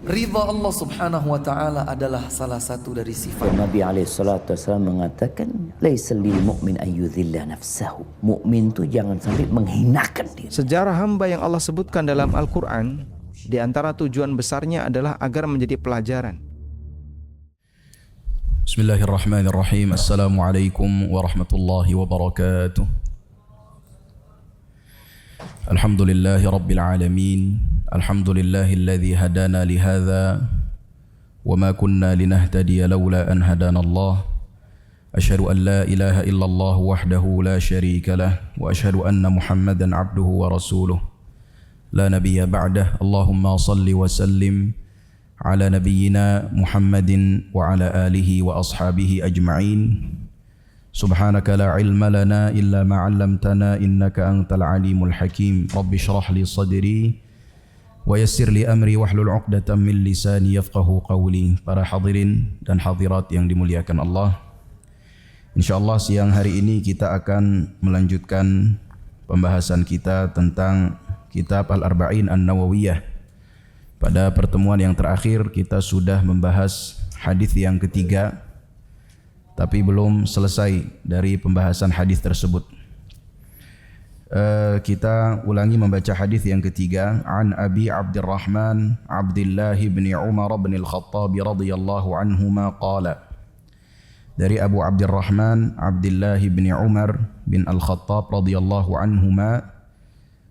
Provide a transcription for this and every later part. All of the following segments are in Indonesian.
Ridha Allah subhanahu wa ta'ala adalah salah satu dari sifat. Nabi SAW mengatakan, laisa lil mu'min ayyudhilla nafsahu. Mukmin itu jangan sampai menghinakan diri. Sejarah hamba yang Allah sebutkan dalam Al-Quran, di antara tujuan besarnya adalah agar menjadi pelajaran. Bismillahirrahmanirrahim. Assalamualaikum warahmatullahi wabarakatuh. Alhamdulillahi rabbil alamin. Alhamdulillahilladzi hadana lihadza wa ma kunna linahtadiya laula an hadana Allah. Asyhadu an la ilaha illallah wahdahu la syarika lah wa asyhadu anna Muhammadan abduhu wa rasuluh. La nabiyya ba'dah. Allahumma salli wa sallim ala nabiyyina Muhammadin wa ala alihi wa ashabihi ajma'in. Subhanaka la ilma lana illa ma 'allamtana innaka antal alimul hakim. Rabbi shrah li sadri wa yassir li amri wahlul 'uqdatam min lisani yafqahu qawli. Para hadirin dan hadirat yang dimuliakan Allah, insyaallah siang hari ini kita akan melanjutkan pembahasan kita tentang kitab Al-Arba'in An-Nawawiyah. Pada pertemuan yang terakhir kita sudah membahas hadis yang ketiga, tapi belum selesai dari pembahasan hadis tersebut. Kita ulangi membaca hadis yang ketiga. An Abi Abdurrahman Abdullah bin Umar bin Al-Khattab radhiyallahu anhuma qala. Dari Abu Abdurrahman Abdullah bin Umar bin Al-Khattab radhiyallahu anhuma,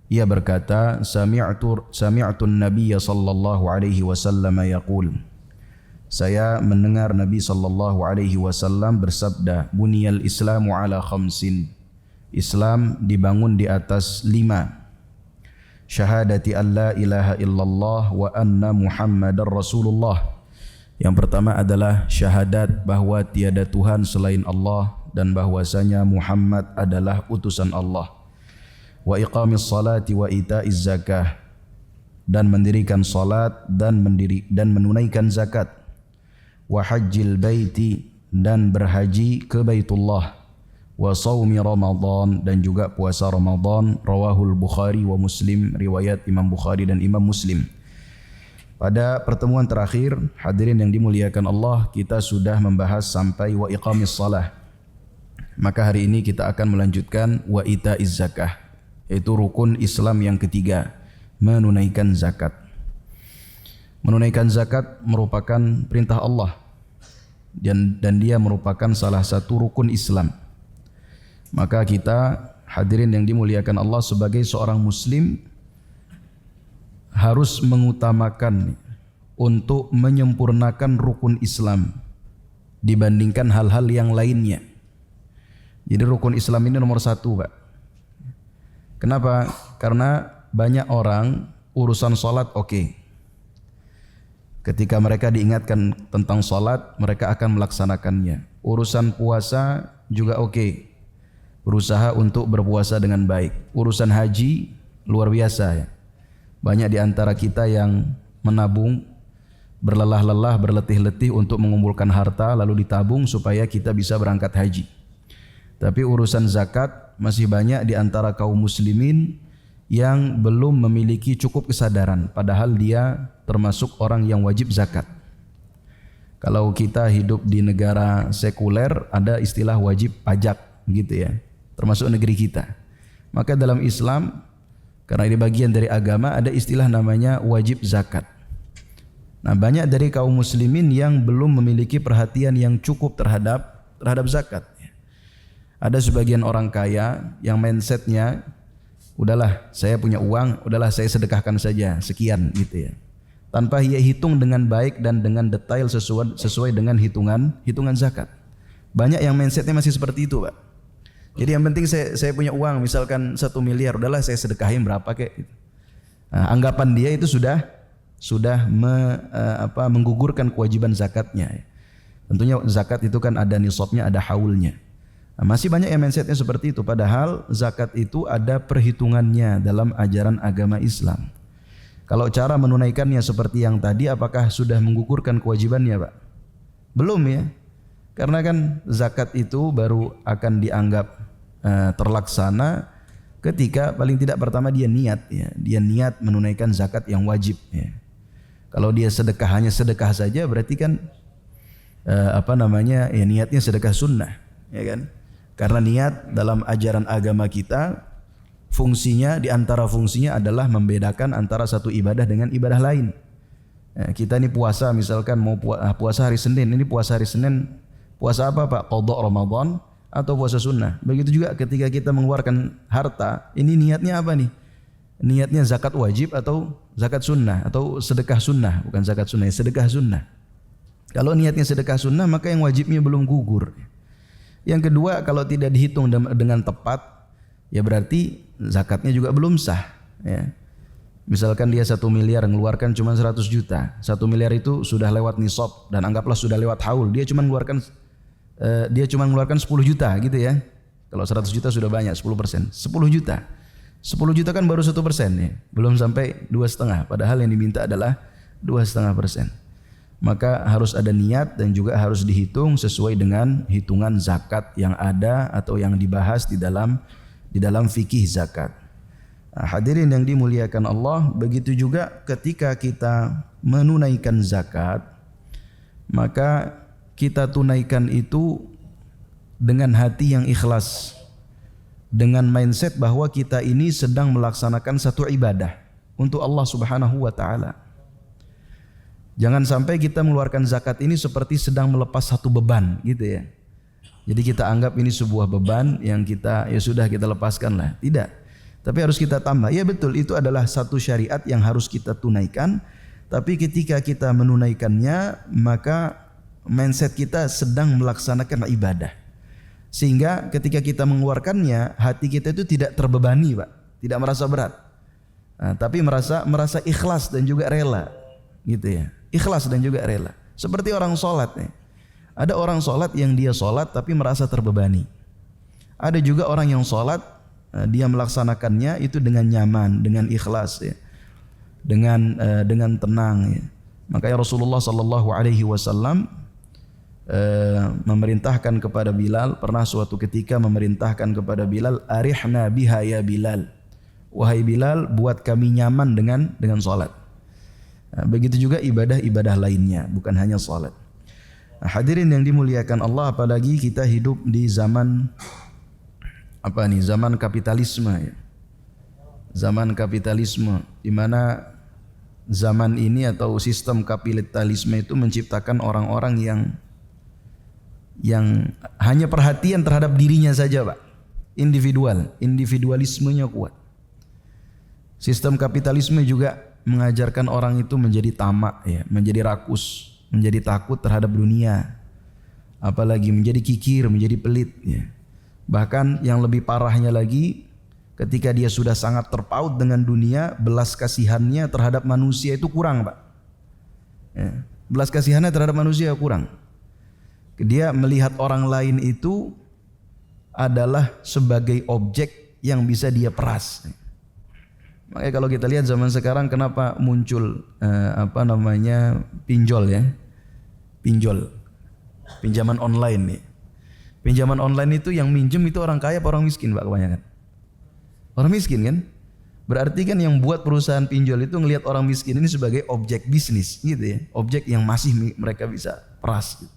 ia berkata, sami'tu an-nabiy sallallahu alaihi wasallam yaqul. Saya mendengar Nabi sallallahu alaihi wasallam bersabda, buniyal islamu ala khamsin. Islam dibangun di atas 5. Syahadati an la ilaha illallah wa anna Muhammadar Rasulullah. Yang pertama adalah syahadat bahwa tiada Tuhan selain Allah dan bahwasanya Muhammad adalah utusan Allah. Wa iqamis salati wa ita'iz zakah, dan mendirikan salat dan menunaikan zakat. Wa hajjil baiti, dan berhaji ke Baitullah. Wa shaumi Ramadan, dan juga puasa Ramadan. Rawahul Bukhari wa Muslim, riwayat Imam Bukhari dan Imam Muslim. Pada pertemuan terakhir, hadirin yang dimuliakan Allah, kita sudah membahas sampai wa iqamis salah. Maka hari ini kita akan melanjutkan wa ita'iz zakah, yaitu rukun Islam yang ketiga, menunaikan zakat. Menunaikan zakat merupakan perintah Allah dan dia merupakan salah satu rukun Islam. Maka kita hadirin yang dimuliakan Allah, sebagai seorang muslim harus mengutamakan untuk menyempurnakan rukun Islam dibandingkan hal-hal yang lainnya. Jadi rukun Islam ini nomor 1, Pak. Kenapa? Karena banyak orang urusan salat oke. Ketika mereka diingatkan tentang salat, mereka akan melaksanakannya. Urusan puasa juga oke. Berusaha untuk berpuasa dengan baik. Urusan haji luar biasa ya. Banyak di antara kita yang menabung, berlelah-lelah, berletih-letih untuk mengumpulkan harta lalu ditabung supaya kita bisa berangkat haji. Tapi urusan zakat, masih banyak di antara kaum muslimin yang belum memiliki cukup kesadaran, padahal dia termasuk orang yang wajib zakat. Kalau kita hidup di negara sekuler, ada istilah wajib pajak, begitu ya, termasuk negeri kita. Maka dalam Islam, karena ini bagian dari agama, ada istilah namanya wajib zakat. Nah, banyak dari kaum muslimin yang belum memiliki perhatian yang cukup terhadap zakat. Ada sebagian orang kaya yang mindsetnya, udahlah saya punya uang, udahlah saya sedekahkan saja sekian gitu ya, tanpa ia hitung dengan baik dan dengan detail sesuai dengan hitungan zakat. Banyak yang mindsetnya masih seperti itu, Pak. Jadi yang penting saya punya uang, misalkan 1 miliar, udahlah saya sedekahin berapa kek gitu. Nah, anggapan dia itu sudah menggugurkan kewajiban zakatnya. Tentunya zakat itu kan ada nisabnya, ada haulnya. Nah, masih banyak yang mindsetnya seperti itu, padahal zakat itu ada perhitungannya dalam ajaran agama Islam. Kalau cara menunaikannya seperti yang tadi, apakah sudah menggugurkan kewajibannya, Pak? Belum ya. Karena kan zakat itu baru akan dianggap terlaksana ketika paling tidak pertama dia niat ya. Dia niat menunaikan zakat yang wajib ya. Kalau dia sedekah hanya sedekah saja berarti kan ya niatnya sedekah sunnah, ya kan? Karena niat dalam ajaran agama kita fungsinya, di antara fungsinya adalah membedakan antara satu ibadah dengan ibadah lain. Kita ini puasa, misalkan mau puasa hari Senin, ini puasa hari Senin, puasa apa Pak? Qadha Ramadan atau puasa sunnah. Begitu juga ketika kita mengeluarkan harta, ini niatnya apa nih? Niatnya zakat wajib atau zakat sunnah atau sedekah sunnah, bukan zakat sunnah, sedekah sunnah. Kalau niatnya sedekah sunnah maka yang wajibnya belum gugur. Yang kedua, kalau tidak dihitung dengan tepat, ya berarti zakatnya juga belum sah. Ya. Misalkan dia 1 miliar mengeluarkan cuma 100 juta, 1 miliar itu sudah lewat nisab dan anggaplah sudah lewat haul, dia cuma mengeluarkan 10 juta gitu ya. Kalau 100 juta sudah banyak, 10%, 10 juta. 10 juta kan baru 1% ya, belum sampai 2,5. Padahal yang diminta adalah 2,5%. Maka harus ada niat dan juga harus dihitung sesuai dengan hitungan zakat yang ada atau yang dibahas di dalam fikih zakat. Nah, hadirin yang dimuliakan Allah, begitu juga ketika kita menunaikan zakat, maka kita tunaikan itu dengan hati yang ikhlas, dengan mindset bahwa kita ini sedang melaksanakan satu ibadah untuk Allah Subhanahu wa taala. Jangan sampai kita mengeluarkan zakat ini seperti sedang melepas satu beban gitu ya. Jadi kita anggap ini sebuah beban yang kita lepaskan lah. Tidak. Tapi harus kita tambah. Ya betul, itu adalah satu syariat yang harus kita tunaikan. Tapi ketika kita menunaikannya, maka mindset kita sedang melaksanakan ibadah. Sehingga ketika kita mengeluarkannya, hati kita itu tidak terbebani, Pak. Tidak merasa berat. Nah, tapi merasa ikhlas dan juga rela. Gitu ya. Ikhlas dan juga rela. Seperti orang sholat nih. Ada orang sholat yang dia sholat tapi merasa terbebani. Ada juga orang yang sholat, dia melaksanakannya itu dengan nyaman, dengan ikhlas ya. Dengan tenang ya. Makanya Rasulullah sallallahu alaihi wasallam memerintahkan kepada Bilal, pernah suatu ketika memerintahkan kepada Bilal, arihna biha ya Bilal. Wahai Bilal, buat kami nyaman dengan salat. Nah, begitu juga ibadah-ibadah lainnya, bukan hanya salat. Nah, hadirin yang dimuliakan Allah, apalagi kita hidup di zaman zaman kapitalisme ya. Zaman kapitalisme di mana zaman ini atau sistem kapitalisme itu menciptakan orang-orang yang hanya perhatian terhadap dirinya saja, Pak. Individualismenya kuat. Sistem kapitalisme juga mengajarkan orang itu menjadi tamak ya, menjadi rakus, menjadi takut terhadap dunia. Apalagi menjadi kikir, menjadi pelit ya. Bahkan yang lebih parahnya lagi, ketika dia sudah sangat terpaut dengan dunia, belas kasihannya terhadap manusia itu kurang, Pak. Ya, belas kasihannya terhadap manusia kurang. Dia melihat orang lain itu adalah sebagai objek yang bisa dia peras. Makanya kalau kita lihat zaman sekarang kenapa muncul pinjol ya, pinjaman online nih. Pinjaman online itu yang minjem itu orang kaya apa orang miskin, Pak, kebanyakan? Orang miskin kan? Berarti kan yang buat perusahaan pinjol itu ngelihat orang miskin ini sebagai objek bisnis gitu ya. Objek yang masih mereka bisa peras gitu.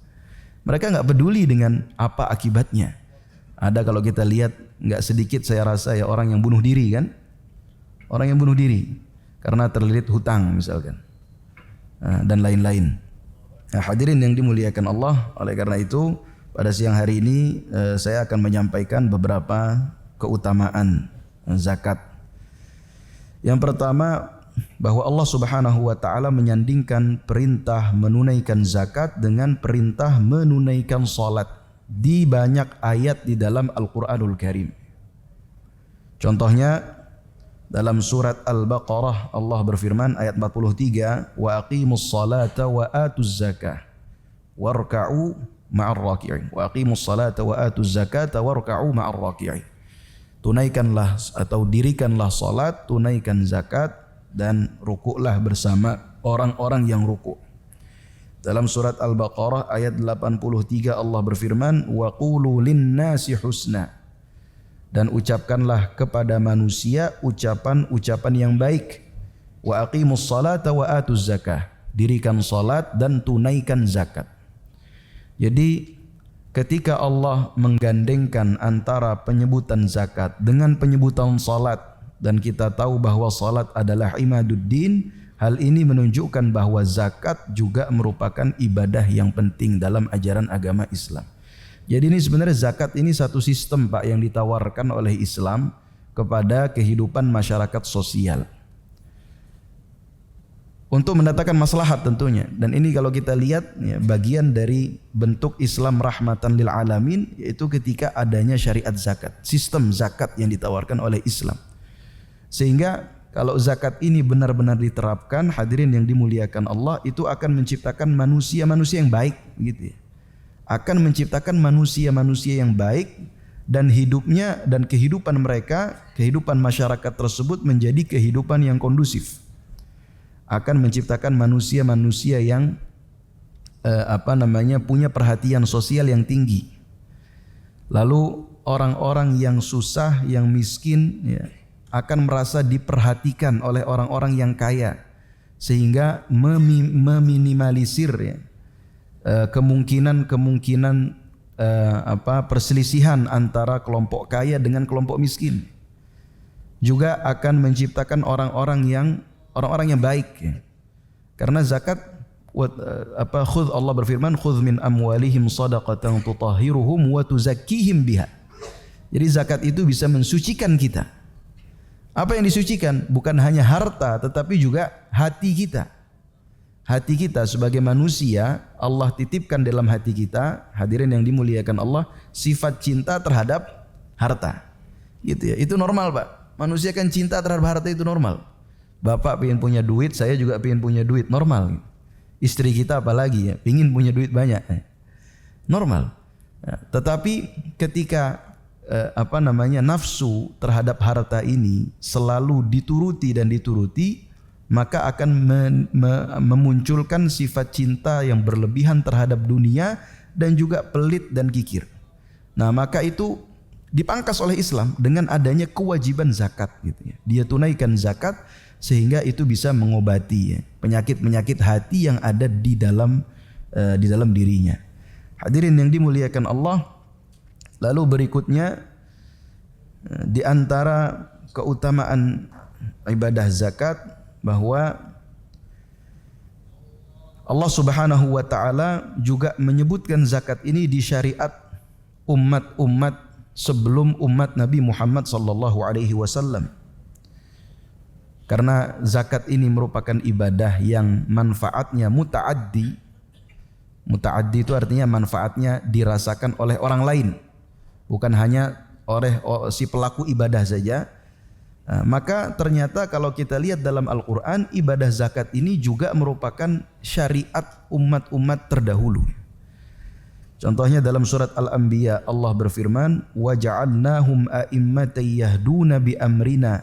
Mereka nggak peduli dengan apa akibatnya. Ada kalau kita lihat nggak sedikit saya rasa ya orang yang bunuh diri kan? Orang yang bunuh diri karena terlilit hutang misalkan. Dan lain-lain. Nah, hadirin yang dimuliakan Allah, oleh karena itu pada siang hari ini saya akan menyampaikan beberapa keutamaan zakat. Yang pertama, bahwa Allah Subhanahu wa taala menyandingkan perintah menunaikan zakat dengan perintah menunaikan salat di banyak ayat di dalam Al-Qur'anul Karim. Contohnya dalam surat Al-Baqarah Allah berfirman ayat 43, wa aqimus salata wa atuz zakah warka'u ma'ar raki'in. Wa aqimus salata wa atuz zakata warka'u ma'ar raki'in. Tunaikanlah atau dirikanlah salat, tunaikan zakat dan rukuklah bersama orang-orang yang rukuk. Dalam surat Al-Baqarah ayat 83 Allah berfirman, wa qulu lin-nasi husna. Dan ucapkanlah kepada manusia ucapan-ucapan yang baik. Wa aqimus salata wa atuz zakah. dirikan salat dan tunaikan zakat. Jadi ketika Allah menggandengkan antara penyebutan zakat dengan penyebutan salat, dan kita tahu bahwa salat adalah imaduddin, hal ini menunjukkan bahwa zakat juga merupakan ibadah yang penting dalam ajaran agama Islam. Jadi ini sebenarnya zakat ini satu sistem Pak yang ditawarkan oleh Islam kepada kehidupan masyarakat sosial untuk mendatangkan maslahat tentunya. Dan ini kalau kita lihat ya, bagian dari bentuk Islam rahmatan lil alamin, yaitu ketika adanya syariat zakat, sistem zakat yang ditawarkan oleh Islam. Sehingga kalau zakat ini benar-benar diterapkan, hadirin yang dimuliakan Allah, itu akan menciptakan manusia-manusia yang baik gitu ya. Akan menciptakan manusia-manusia yang baik, dan hidupnya dan kehidupan mereka, kehidupan masyarakat tersebut menjadi kehidupan yang kondusif. Akan menciptakan manusia-manusia yang punya perhatian sosial yang tinggi. Lalu orang-orang yang susah, yang miskin ya, akan merasa diperhatikan oleh orang-orang yang kaya, sehingga meminimalisir ya, kemungkinan perselisihan antara kelompok kaya dengan kelompok miskin. Juga akan menciptakan orang-orang yang baik ya. Karena zakat Allah berfirman, khudz min amwalihim shadaqatan tutahhiruhum wa tuzakkihim biha. Jadi zakat itu bisa mensucikan kita. Apa yang disucikan? Bukan hanya harta, tetapi juga hati kita. Hati kita sebagai manusia, Allah titipkan dalam hati kita, hadirin yang dimuliakan Allah, sifat cinta terhadap harta. Gitu ya. Itu normal, Pak. Manusia kan cinta terhadap harta, itu normal. Bapak pengen punya duit, saya juga pengen punya duit, normal. Istri kita apalagi ya, pengen punya duit banyak. Normal. Ya, tetapi ketika nafsu terhadap harta ini selalu dituruti, maka akan memunculkan sifat cinta yang berlebihan terhadap dunia dan juga pelit dan kikir. Nah, maka itu dipangkas oleh Islam dengan adanya kewajiban zakat gitu ya. Dia tunaikan zakat sehingga itu bisa mengobati ya, penyakit-penyakit hati yang ada di dalam dirinya. Hadirin yang dimuliakan Allah, lalu berikutnya di antara keutamaan ibadah zakat bahwa Allah Subhanahu wa taala juga menyebutkan zakat ini di syariat umat-umat sebelum umat Nabi Muhammad sallallahu alaihi wasallam. Karena zakat ini merupakan ibadah yang manfaatnya muta'addi. Muta'addi itu artinya manfaatnya dirasakan oleh orang lain, bukan hanya oleh si pelaku ibadah saja. Maka ternyata kalau kita lihat dalam Al-Quran, ibadah zakat ini juga merupakan syariat umat-umat terdahulu. Contohnya dalam surat Al-Anbiya, Allah berfirman, وَجَعَلْنَاهُمْ أَئِمَّةً يَهْدُونَ بِأَمْرِنَا,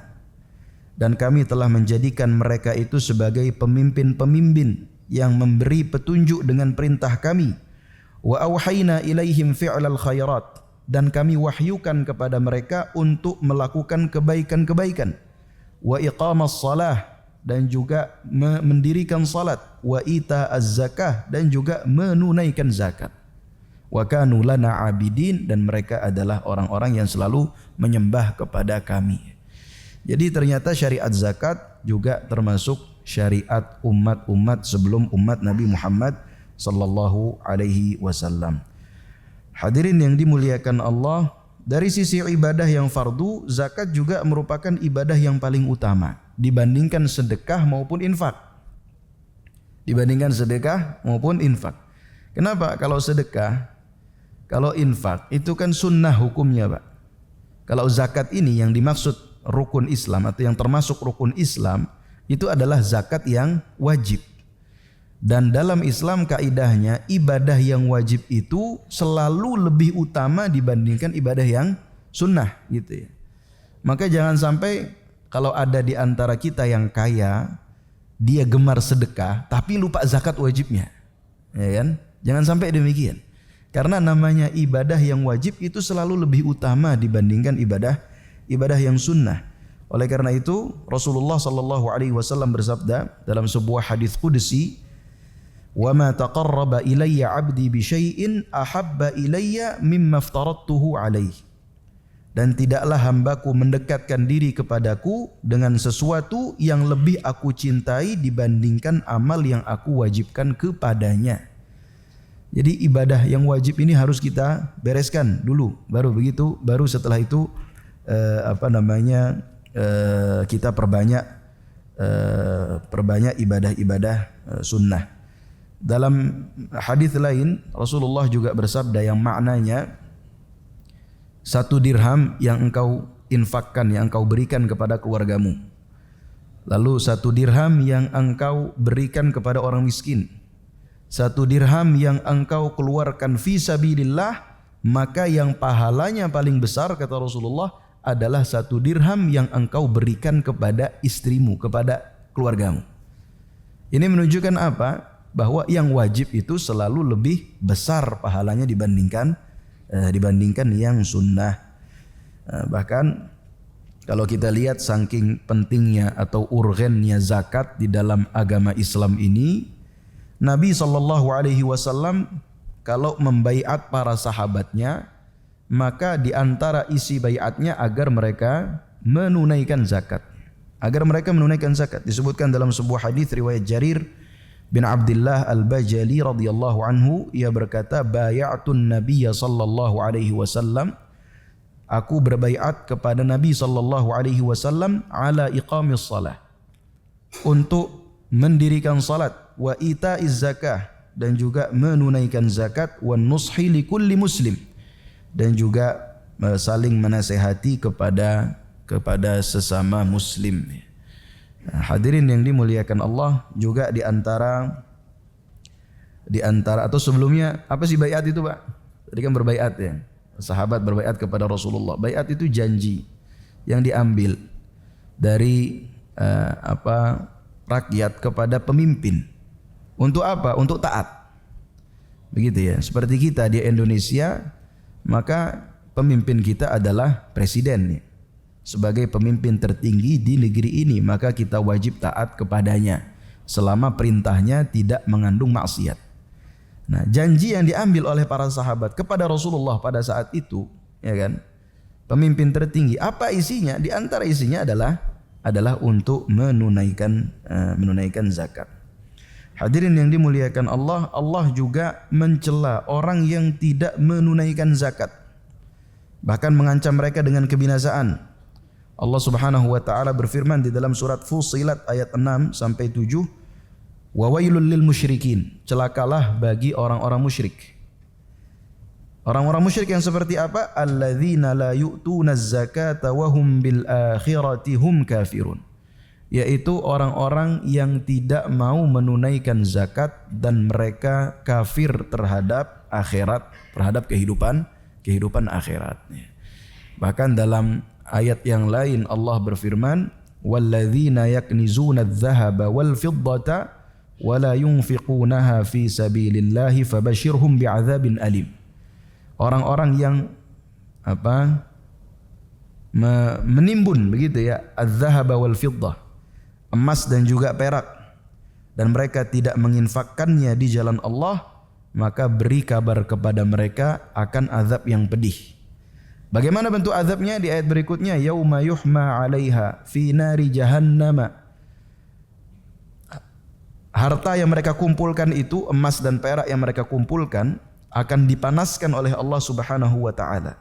dan kami telah menjadikan mereka itu sebagai pemimpin-pemimpin yang memberi petunjuk dengan perintah kami. وَأَوْحَيْنَا إِلَيْهِمْ فِعْلَ الْخَيْرَاتِ, dan kami wahyukan kepada mereka untuk melakukan kebaikan-kebaikan. Wa iqamas salah, dan juga mendirikan salat. Wa ita'az zakah, dan juga menunaikan zakat. Wa kanu lana abidin, dan mereka adalah orang-orang yang selalu menyembah kepada kami. Jadi ternyata syariat zakat juga termasuk syariat umat-umat sebelum umat Nabi Muhammad sallallahu alaihi wasallam. Hadirin yang dimuliakan Allah, dari sisi ibadah yang fardu, zakat juga merupakan ibadah yang paling utama dibandingkan sedekah maupun infak. Kenapa? Kalau sedekah, kalau infak itu kan sunnah hukumnya, Pak. Kalau zakat ini yang dimaksud rukun Islam atau yang termasuk rukun Islam, itu adalah zakat yang wajib. Dan dalam Islam kaidahnya ibadah yang wajib itu selalu lebih utama dibandingkan ibadah yang sunnah gitu ya. Maka jangan sampai kalau ada di antara kita yang kaya, dia gemar sedekah tapi lupa zakat wajibnya. Ya kan? Jangan sampai demikian. Karena namanya ibadah yang wajib itu selalu lebih utama dibandingkan ibadah yang sunnah. Oleh karena itu Rasulullah sallallahu alaihi wasallam bersabda dalam sebuah hadis qudsi, wa ma taqarraba ilayya 'abdi bi syai'in ahabba ilayya mimma aftaradtuhu 'alaihi. Dan tidaklah hambaku mendekatkan diri kepadaku dengan sesuatu yang lebih aku cintai dibandingkan amal yang aku wajibkan kepadanya. Jadi ibadah yang wajib ini harus kita bereskan dulu, baru setelah itu kita perbanyak ibadah-ibadah sunnah. Dalam hadis lain Rasulullah juga bersabda yang maknanya 1 dirham yang engkau infakkan, yang engkau berikan kepada keluargamu, lalu 1 dirham yang engkau berikan kepada orang miskin, 1 dirham yang engkau keluarkan fi sabilillah, maka yang pahalanya paling besar kata Rasulullah adalah 1 dirham yang engkau berikan kepada istrimu, kepada keluargamu. Ini menunjukkan apa? Bahwa yang wajib itu selalu lebih besar pahalanya dibandingkan yang sunnah. Bahkan kalau kita lihat saking pentingnya atau urgennya zakat di dalam agama Islam ini, Nabi SAW kalau membaiat para sahabatnya, maka di antara isi baiatnya agar mereka menunaikan zakat. Disebutkan dalam sebuah hadis riwayat Jarir bin Abdullah Al-Bajali radhiyallahu anhu, ia berkata, bay'atun Nabiyya sallallahu alaihi wasallam, aku berbaiat kepada Nabi sallallahu alaihi wasallam ala iqamis salah, untuk mendirikan salat, wa ita'iz zakah, dan juga menunaikan zakat, wa nushi li kulli muslim, dan juga saling menasihati kepada sesama muslim. Nah, hadirin yang dimuliakan Allah, juga di antara atau sebelumnya apa sih baiat itu, Pak? Tadi kan berbaiat ya. Sahabat berbaiat kepada Rasulullah. Baiat itu janji yang diambil dari rakyat kepada pemimpin. Untuk apa? Untuk taat. Begitu ya. Seperti kita di Indonesia, maka pemimpin kita adalah presiden. Sebagai pemimpin tertinggi di negeri ini, maka kita wajib taat kepadanya selama perintahnya tidak mengandung maksiat. Nah, janji yang diambil oleh para sahabat kepada Rasulullah pada saat itu, ya kan, pemimpin tertinggi, apa isinya? Di antara isinya adalah untuk menunaikan zakat. Hadirin yang dimuliakan Allah, Allah juga mencela orang yang tidak menunaikan zakat, bahkan mengancam mereka dengan kebinasaan. Allah Subhanahu wa taala berfirman di dalam surat Fussilat ayat 6 sampai 7, wa wailul lil musyrikin, celakalah bagi orang-orang musyrik. Orang-orang musyrik yang seperti apa? Alladzina la yu'tunaz zakata wa hum bil akhirati hum kafirun, yaitu orang-orang yang tidak mau menunaikan zakat dan mereka kafir terhadap akhirat, terhadap kehidupan akhirat. Bahkan dalam ayat yang lain Allah berfirman, walladzina yaknizuna adh-dhahaba wal fiddata wa la yunfiqunaha fi sabilillahi fabashshirhum bi'adzabin alim. Orang-orang yang menimbun begitu ya, adz-dhahaba wal fiddah, emas dan juga perak, dan mereka tidak menginfakkannya di jalan Allah, maka beri kabar kepada mereka akan azab yang pedih. Bagaimana bentuk azabnya? Di ayat berikutnya, yauma yuhma 'alaiha fi nari jahannam. Harta yang mereka kumpulkan itu, emas dan perak yang mereka kumpulkan, akan dipanaskan oleh Allah Subhanahu wa taala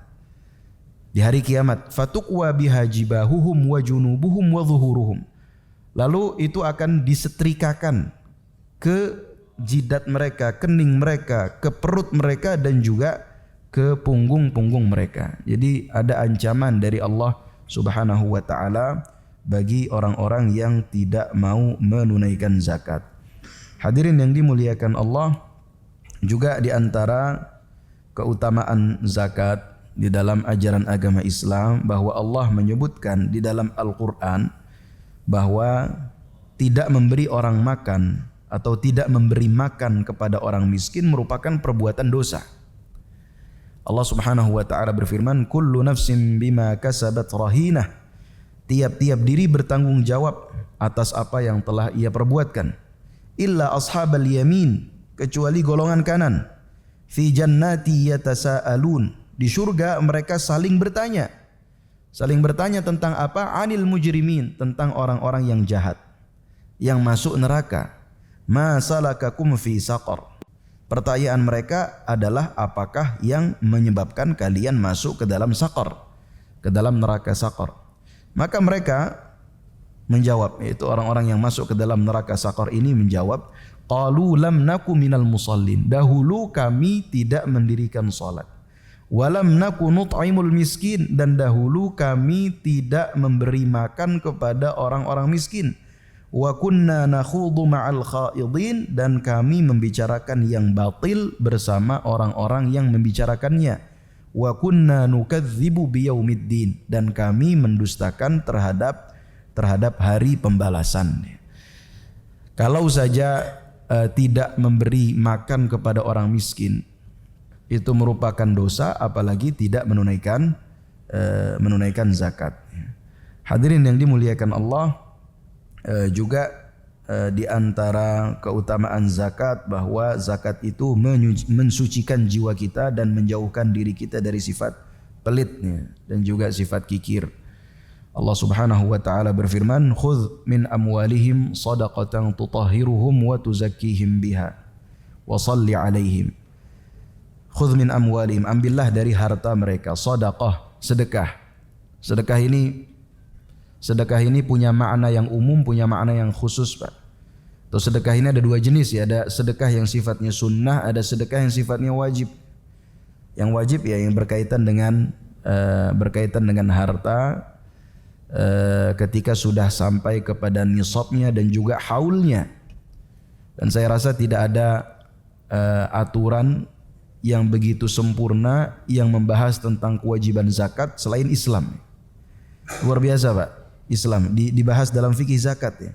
di hari kiamat. Fatuqwa biha jibahuhum wa junubuhum wa zuhuruhum. Lalu itu akan disetrikakan ke jidat mereka, kening mereka, ke perut mereka, dan juga ke punggung-punggung mereka. Jadi ada ancaman dari Allah Subhanahu wa taala bagi orang-orang yang tidak mau menunaikan zakat. Hadirin yang dimuliakan Allah, juga di antara keutamaan zakat di dalam ajaran agama Islam, bahwa Allah menyebutkan di dalam Al-Qur'an bahwa tidak memberi orang makan atau tidak memberi makan kepada orang miskin merupakan perbuatan dosa. Allah Subhanahu wa taala berfirman, kullu nafsin bima kasabat rahinah. Tiap-tiap diri bertanggung jawab atas apa yang telah ia perbuatkan. Illa ashabal yamin, kecuali golongan kanan. Fi jannati yatasaalun. Di surga mereka saling bertanya. Saling bertanya tentang apa? Anil mujrimin, tentang orang-orang yang jahat, yang masuk neraka. Ma salakakum fi saqar. Pertanyaan mereka adalah apakah yang menyebabkan kalian masuk ke dalam saqar, ke dalam neraka saqar. Maka mereka menjawab, yaitu orang-orang yang masuk ke dalam neraka saqar ini menjawab, qalu lam naku minal musallin. Dahulu kami tidak mendirikan salat. Walam naku nut'imul miskin, dan dahulu kami tidak memberi makan kepada orang-orang miskin. Wa kunna nakhudu ma'al khaidin, dan kami membicarakan yang batil bersama orang-orang yang membicarakannya. Wa kunna nukadzibu biyaumiddin, dan kami mendustakan terhadap hari pembalasan. Kalau saja tidak memberi makan kepada orang miskin itu merupakan dosa, apalagi tidak menunaikan zakat. Hadirin yang dimuliakan Allah, juga di antara keutamaan zakat bahwa zakat itu mensucikan jiwa kita dan menjauhkan diri kita dari sifat pelitnya dan juga sifat kikir. Allah Subhanahu wa taala berfirman, "Khudh min amwalihim shadaqatan tutahhiruhum wa tuzakkihim biha wa shalli 'alaihim." Khudh min amwalihim, ambillah dari harta mereka, shadaqah, sedekah. Sedekah ini punya makna yang umum, punya makna yang khusus, Pak. Atau sedekah ini ada dua jenis ya, ada sedekah yang sifatnya sunnah, ada sedekah yang sifatnya wajib. Yang wajib ya yang berkaitan dengan harta ketika sudah sampai kepada nisabnya dan juga haulnya. Dan saya rasa tidak ada aturan yang begitu sempurna yang membahas tentang kewajiban zakat selain Islam. Luar biasa, Pak. Islam dibahas dalam fikih zakat ya.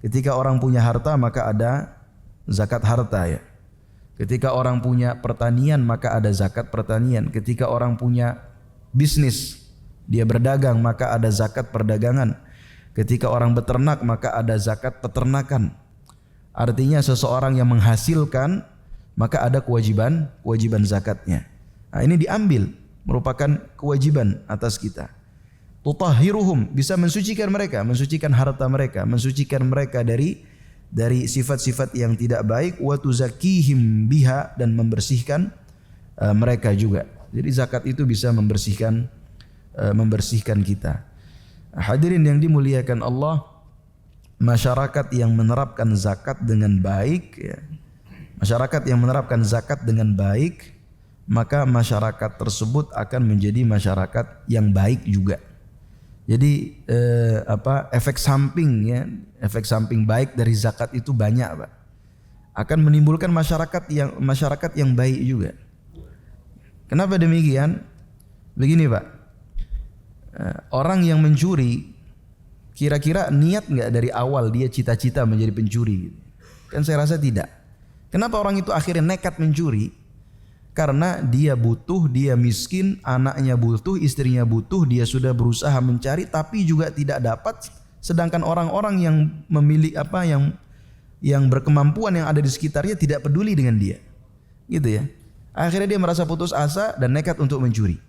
Ketika orang punya harta maka ada zakat harta ya. Ketika orang punya pertanian maka ada zakat pertanian. Ketika orang punya bisnis, dia berdagang maka ada zakat perdagangan. Ketika orang beternak maka ada zakat peternakan. Artinya seseorang yang menghasilkan maka ada kewajiban zakatnya. Nah, ini diambil, merupakan kewajiban atas kita. Tutahhiruhum, bisa mensucikan mereka, mensucikan harta mereka, mensucikan mereka dari sifat-sifat yang tidak baik. Wa tuzakkihim biha, dan membersihkan mereka juga. Jadi zakat itu bisa membersihkan kita. Hadirin yang dimuliakan Allah, masyarakat yang menerapkan zakat dengan baik ya, masyarakat yang menerapkan zakat dengan baik, maka masyarakat tersebut akan menjadi masyarakat yang baik juga. Jadi efek samping baik dari zakat itu banyak, Pak. Akan menimbulkan masyarakat yang baik juga. Kenapa demikian? Begini, Pak. Orang yang mencuri, kira-kira niat nggak dari awal dia cita-cita menjadi pencuri? Kan saya rasa tidak. Kenapa orang itu akhirnya nekat mencuri? Karena dia butuh, dia miskin, anaknya butuh, istrinya butuh, dia sudah berusaha mencari tapi juga tidak dapat. Sedangkan orang-orang yang memiliki yang berkemampuan yang ada di sekitarnya tidak peduli dengan dia. Gitu ya. Akhirnya dia merasa putus asa dan nekat untuk mencuri.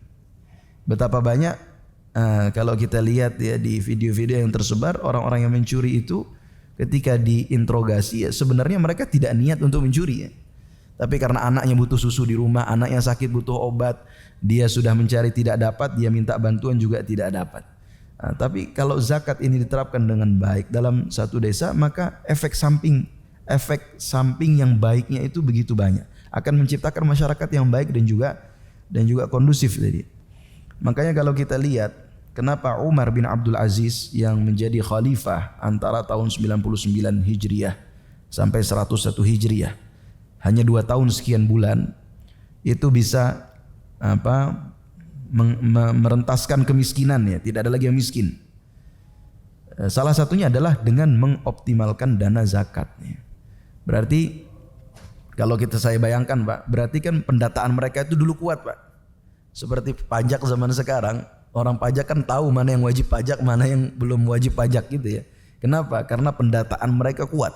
Betapa banyak kalau kita lihat ya di video-video yang tersebar, orang-orang yang mencuri itu ketika diinterogasi ya sebenarnya mereka tidak niat untuk mencuri ya. Tapi karena anaknya butuh susu di rumah, anaknya sakit butuh obat, dia sudah mencari tidak dapat, dia minta bantuan juga tidak dapat. Nah, tapi kalau zakat ini diterapkan dengan baik dalam satu desa, maka efek samping yang baiknya itu begitu banyak. Akan menciptakan masyarakat yang baik dan juga kondusif tadi. Makanya kalau kita lihat kenapa Umar bin Abdul Aziz yang menjadi khalifah antara tahun 99 Hijriah sampai 101 Hijriah, hanya 2 tahun sekian bulan itu bisa merentaskan kemiskinan ya, tidak ada lagi yang miskin. Salah satunya adalah dengan mengoptimalkan dana zakat. Berarti kalau saya bayangkan, Pak, berarti kan pendataan mereka itu dulu kuat, Pak. Seperti pajak zaman sekarang, orang pajak kan tahu mana yang wajib pajak, mana yang belum wajib pajak gitu ya. Kenapa? Karena pendataan mereka kuat.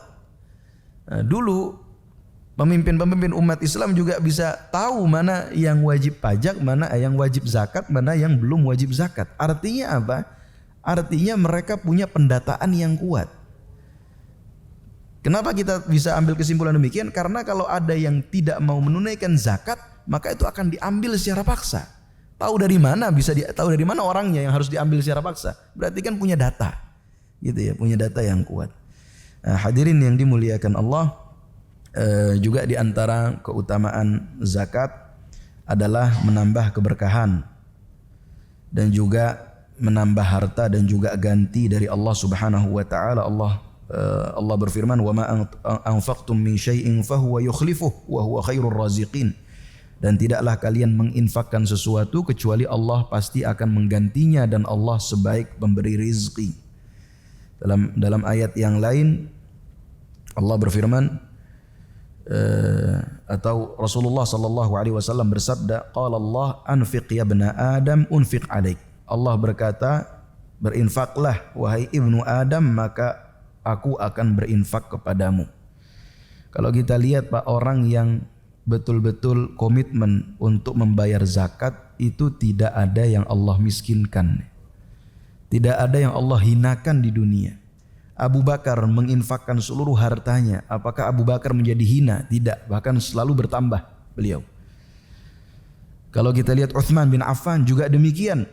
Dulu Pemimpin-pemimpin umat Islam juga bisa tahu mana yang wajib pajak, mana yang wajib zakat, mana yang belum wajib zakat. Artinya apa? Artinya mereka punya pendataan yang kuat. Kenapa kita bisa ambil kesimpulan demikian? Karena kalau ada yang tidak mau menunaikan zakat, maka itu akan diambil secara paksa. Tahu dari mana tahu dari mana orangnya yang harus diambil secara paksa? Berarti kan punya data. Gitu ya, punya data yang kuat. Nah, hadirin yang dimuliakan Allah, juga di antara keutamaan zakat adalah menambah keberkahan dan juga menambah harta dan juga ganti dari Allah Subhanahu wa taala. Allah berfirman, "Wa ma anfaqtum min syai'in fahuwa yukhlifuh wa huwa khairur raziqin." Dan tidaklah kalian menginfakkan sesuatu kecuali Allah pasti akan menggantinya dan Allah sebaik pemberi rizki. Dalam ayat yang lain Allah berfirman, atau Rasulullah sallallahu alaihi wasallam bersabda, qala Allah anfiq ya ibna Adam unfiq alaik. Allah berkata, berinfaklah wahai ibnu Adam, maka aku akan berinfak kepadamu. Kalau kita lihat Pak, orang yang betul-betul komitmen untuk membayar zakat itu tidak ada yang Allah miskinkan. Tidak ada yang Allah hinakan di dunia. Abu Bakar menginfakkan seluruh hartanya. Apakah Abu Bakar menjadi hina? Tidak, bahkan selalu bertambah beliau. Kalau kita lihat Uthman bin Affan juga demikian.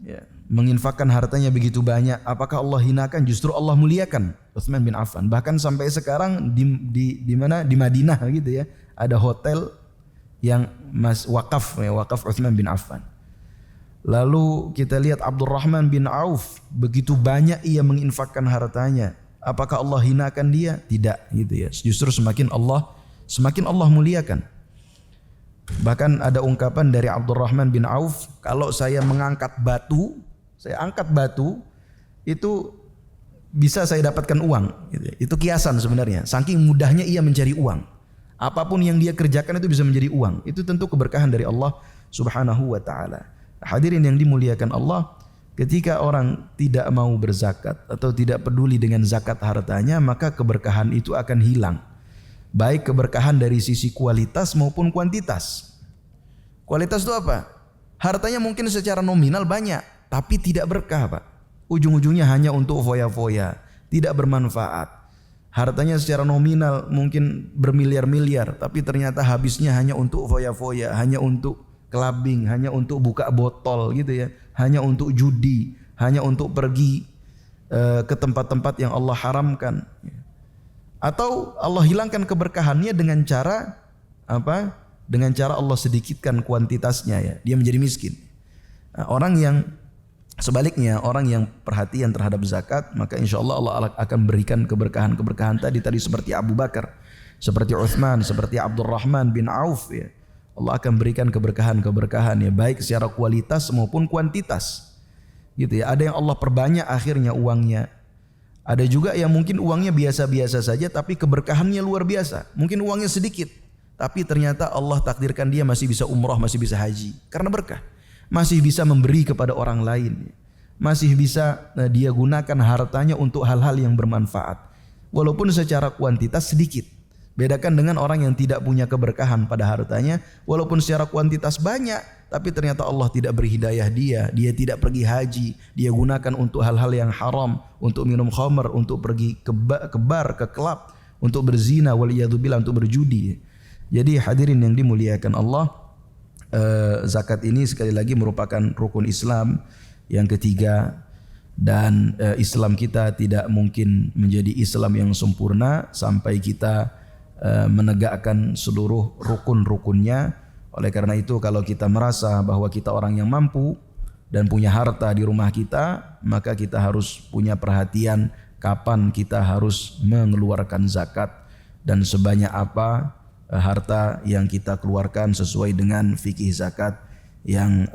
Ya, menginfakkan hartanya begitu banyak. Apakah Allah hinakan? Justru Allah muliakan Uthman bin Affan. Bahkan sampai sekarang di mana? Di Madinah gitu ya. Ada hotel yang wakaf Uthman bin Affan. Lalu kita lihat Abdurrahman bin Auf, begitu banyak ia menginfakkan hartanya. Apakah Allah hinakan dia? Tidak, gitu ya. Justru semakin Allah muliakan. Bahkan ada ungkapan dari Abdurrahman bin Auf, kalau saya angkat batu, itu bisa saya dapatkan uang. Gitu ya. Itu kiasan sebenarnya. Saking mudahnya ia mencari uang. Apapun yang dia kerjakan itu bisa menjadi uang. Itu tentu keberkahan dari Allah Subhanahu wa taala. Hadirin yang dimuliakan Allah, ketika orang tidak mau berzakat atau tidak peduli dengan zakat hartanya, maka keberkahan itu akan hilang. Baik keberkahan dari sisi kualitas maupun kuantitas. Kualitas itu apa? Hartanya mungkin secara nominal banyak, tapi tidak berkah Pak. Ujung-ujungnya hanya untuk foya-foya, tidak bermanfaat. Hartanya secara nominal mungkin bermiliar-miliar, tapi ternyata habisnya hanya untuk foya-foya, hanya untuk clubbing, hanya untuk buka botol gitu ya, hanya untuk judi, hanya untuk pergi ke tempat-tempat yang Allah haramkan. Atau Allah hilangkan keberkahannya dengan cara apa? Dengan cara Allah sedikitkan kuantitasnya ya, dia menjadi miskin. Nah, orang yang sebaliknya, orang yang perhatian terhadap zakat, maka insya Allah akan berikan keberkahan-keberkahan tadi seperti Abu Bakar, seperti Uthman, seperti Abdurrahman bin Auf ya. Allah akan berikan keberkahan-keberkahan ya, baik secara kualitas maupun kuantitas. Gitu ya. Ada yang Allah perbanyak akhirnya uangnya. Ada juga yang mungkin uangnya biasa-biasa saja tapi keberkahannya luar biasa. Mungkin uangnya sedikit, tapi ternyata Allah takdirkan dia masih bisa umrah, masih bisa haji karena berkah. Masih bisa memberi kepada orang lain. Masih bisa dia gunakan hartanya untuk hal-hal yang bermanfaat. Walaupun secara kuantitas sedikit. Bedakan dengan orang yang tidak punya keberkahan pada hartanya, walaupun secara kuantitas banyak, tapi ternyata Allah tidak beri hidayah dia tidak pergi haji, dia gunakan untuk hal-hal yang haram, untuk minum khamr, untuk pergi ke bar, ke klub, untuk berzina, waliyadzubillah, untuk berjudi. Jadi hadirin yang dimuliakan Allah, zakat ini sekali lagi merupakan rukun Islam yang ketiga. Dan Islam kita tidak mungkin menjadi Islam yang sempurna sampai kita menegakkan seluruh rukun-rukunnya. Oleh karena itu kalau kita merasa bahwa kita orang yang mampu dan punya harta di rumah kita, maka kita harus punya perhatian kapan kita harus mengeluarkan zakat dan sebanyak apa harta yang kita keluarkan sesuai dengan fikih zakat yang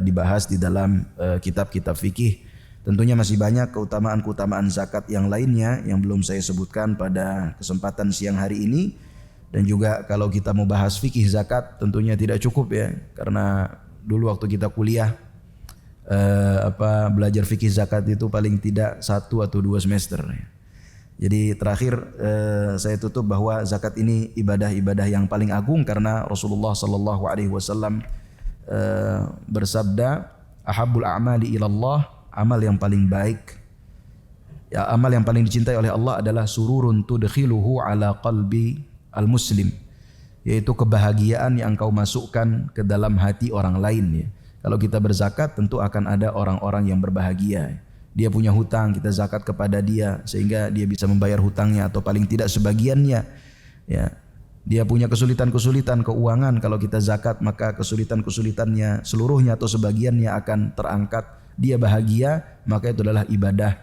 dibahas di dalam kitab-kitab fikih. Tentunya masih banyak keutamaan-keutamaan zakat yang lainnya yang belum saya sebutkan pada kesempatan siang hari ini. Dan juga kalau kita mau bahas fikih zakat tentunya tidak cukup ya, karena dulu waktu kita kuliah belajar fikih zakat itu paling tidak 1 atau 2 semester. Jadi terakhir saya tutup bahwa zakat ini ibadah-ibadah yang paling agung karena Rasulullah sallallahu alaihi wasallam bersabda, ahabbul a'mali ilallah, amal yang paling baik, ya, amal yang paling dicintai oleh Allah adalah sururun tudkhiluhu ala qalbi al-muslim, yaitu kebahagiaan yang engkau masukkan ke dalam hati orang lain, ya. Kalau kita berzakat tentu akan ada orang-orang yang berbahagia. Dia punya hutang, kita zakat kepada dia sehingga dia bisa membayar hutangnya atau paling tidak sebagiannya. Ya. Dia punya kesulitan-kesulitan keuangan, kalau kita zakat maka kesulitan-kesulitannya seluruhnya atau sebagiannya akan terangkat. Dia bahagia, maka itu adalah ibadah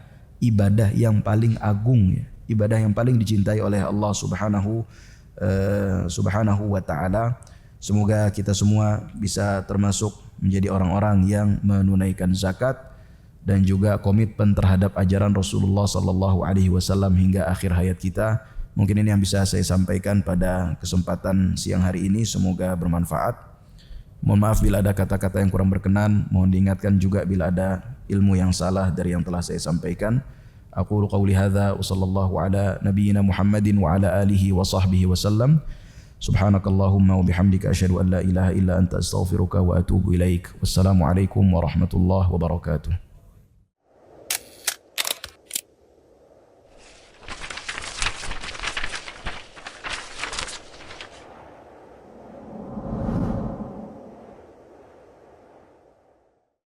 yang paling agung, ya. Ibadah yang paling dicintai oleh Allah Subhanahu wa taala. Semoga kita semua bisa termasuk menjadi orang-orang yang menunaikan zakat dan juga komitmen terhadap ajaran Rasulullah sallallahu alaihi wasallam hingga akhir hayat kita. Mungkin ini yang bisa saya sampaikan pada kesempatan siang hari ini, semoga bermanfaat. Mohon maaf bila ada kata-kata yang kurang berkenan, mohon diingatkan juga bila ada ilmu yang salah dari yang telah saya sampaikan. Aqulu qawli hadza wa sallallahu ala nabiyyina Muhammadin wa ala alihi wa sahbihi wasallam. Subhanakallahumma wa bihamdika asyhadu an la ilaha illa anta astaghfiruka wa atubu ilaik. Wassalamu alaikum warahmatullahi wabarakatuh.